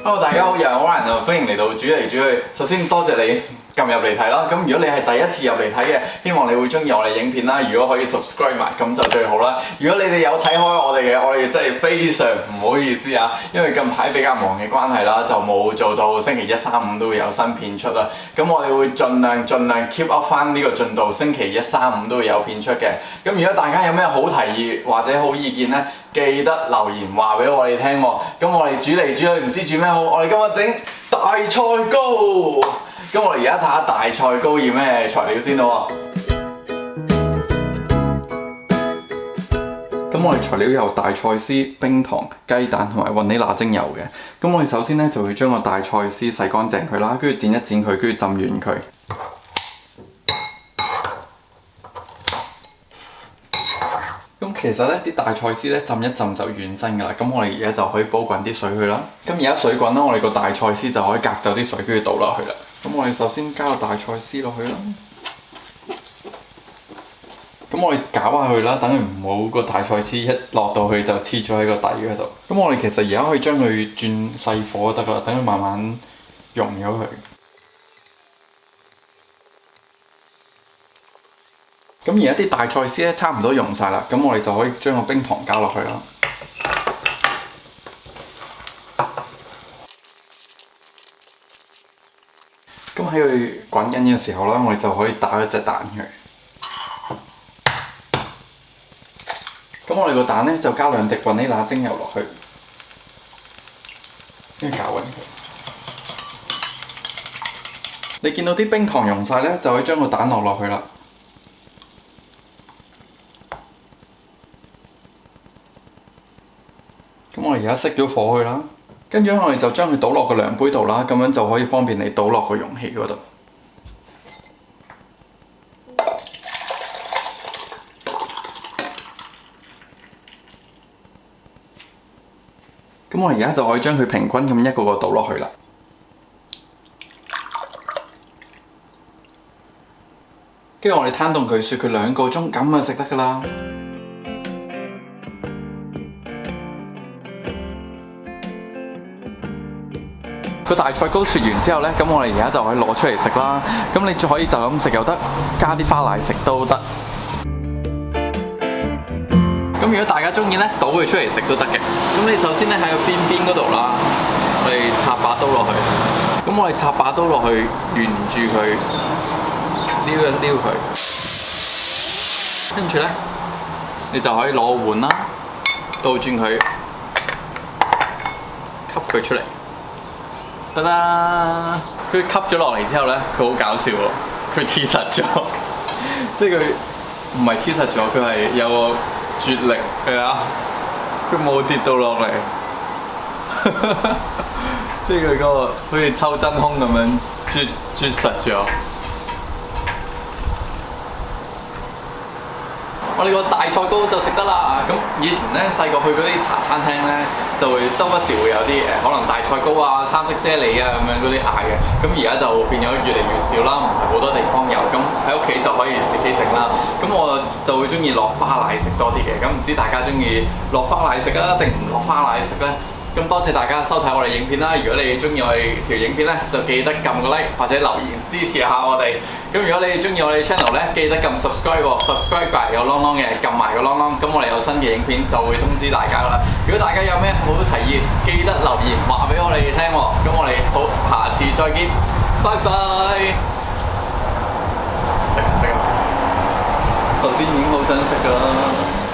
Hello， 大家好，又係我Ryan啊，歡迎嚟到煮嚟煮去。首先多謝你撳入嚟睇啦。咁如果你係第一次入嚟睇嘅，希望你會中意我哋影片啦。如果可以 subscribe 埋，咁就最好啦。如果你哋有睇開我哋嘅，我哋真係非常唔好意思啊，因為近排比較忙嘅關係啦，就冇做到星期一、三、五都會有新片出啦。咁我哋會盡量 keep up 翻呢個進度，星期一、三、五都會有片出嘅。咁如果大家有咩好提議或者好意見呢，記得留言話俾我哋聽喎。咁我哋煮嚟煮去唔知煮咩好，我哋今日整大菜糕。咁我哋而家睇下大菜糕要咩材料先咯喎。咁我哋材料有大菜絲、冰糖、雞蛋同埋雲呢拿精油嘅。咁我哋首先咧就會將個大菜絲洗乾淨佢啦，跟住剪一剪佢，跟住浸軟佢。咁其實咧啲大菜絲咧浸一浸就軟身㗎啦。咁我哋而家就可以煲滾啲水去啦。咁而家水滾啦，我哋個大菜絲就可以隔走啲水，跟住倒落去啦。咁我哋首先加個大菜絲落去啦。咁我哋攪下佢啦，等佢唔好個大菜絲一落到去就黐咗喺個底嗰度。咁我哋其實而家可以將佢轉細火就得㗎啦，等佢慢慢溶咗佢。咁而家啲大菜絲咧差唔多溶晒啦，咁我哋就可以將個冰糖加落去啦。咁喺佢滾緊嘅時候啦，我哋就可以打一隻蛋佢。咁我哋個蛋咧就加2滴雲呢拿精油落去，跟住攪勻佢。你見到啲冰糖溶晒咧，就可以將個蛋落去啦。咁我哋而家熄咗火去啦，跟住我哋就將佢倒落個量杯度啦，咁樣就可以方便你倒落個容器嗰度。咁我而家就可以將佢平均咁一個個倒落去啦。跟住我哋攤凍佢，雪佢2個鐘，咁就食得㗎啦。個大菜糕雪完之後呢，咁我哋而家就可以攞出嚟食啦。咁你可以就咁食又得，加啲花奶食都得。咁如果大家中意呢，倒佢出嚟食都得嘅。咁你首先呢，喺個邊嗰度啦，我哋插把刀落去。咁我哋插把刀落去，沿住佢撩一撩佢，跟住呢，你就可以攞個碗啦，倒轉佢，吸佢出嚟。得啦！佢吸咗落嚟之後呢，佢好搞笑喎，佢黐實咗，即係佢唔係黐實咗，佢係有個絕力係啊，佢冇跌到落嚟，即係佢嗰個好似抽真空咁樣啜實咗。我哋個大菜糕就食得啦。咁以前咧細個去嗰啲茶餐廳咧，就會周不時會有啲可能大菜糕啊、三色啫喱啊咁樣嗰啲嗌嘅。咁而家就變咗越嚟越少啦，唔係好多地方有。咁喺屋企就可以自己整啦。咁我就會中意落花奶食多啲嘅。咁唔知大家中意落花奶食啊，定唔落花奶食咧？咁多謝大家收睇我哋影片啦！如果你中意我哋條影片咧，就記得撳個 like 或者留言支持下我哋。咁如果你中意我哋 channel 咧，記得撳 subscribe 喎 ，subscribe 有啷啷嘅，撳埋個啷啷，咁我哋有新嘅影片就會通知大家噶啦。如果大家有咩好提議，記得留言話俾我哋聽喎。咁我哋好，下次再見，拜拜。食啊！頭先已經好想食㗎啦〜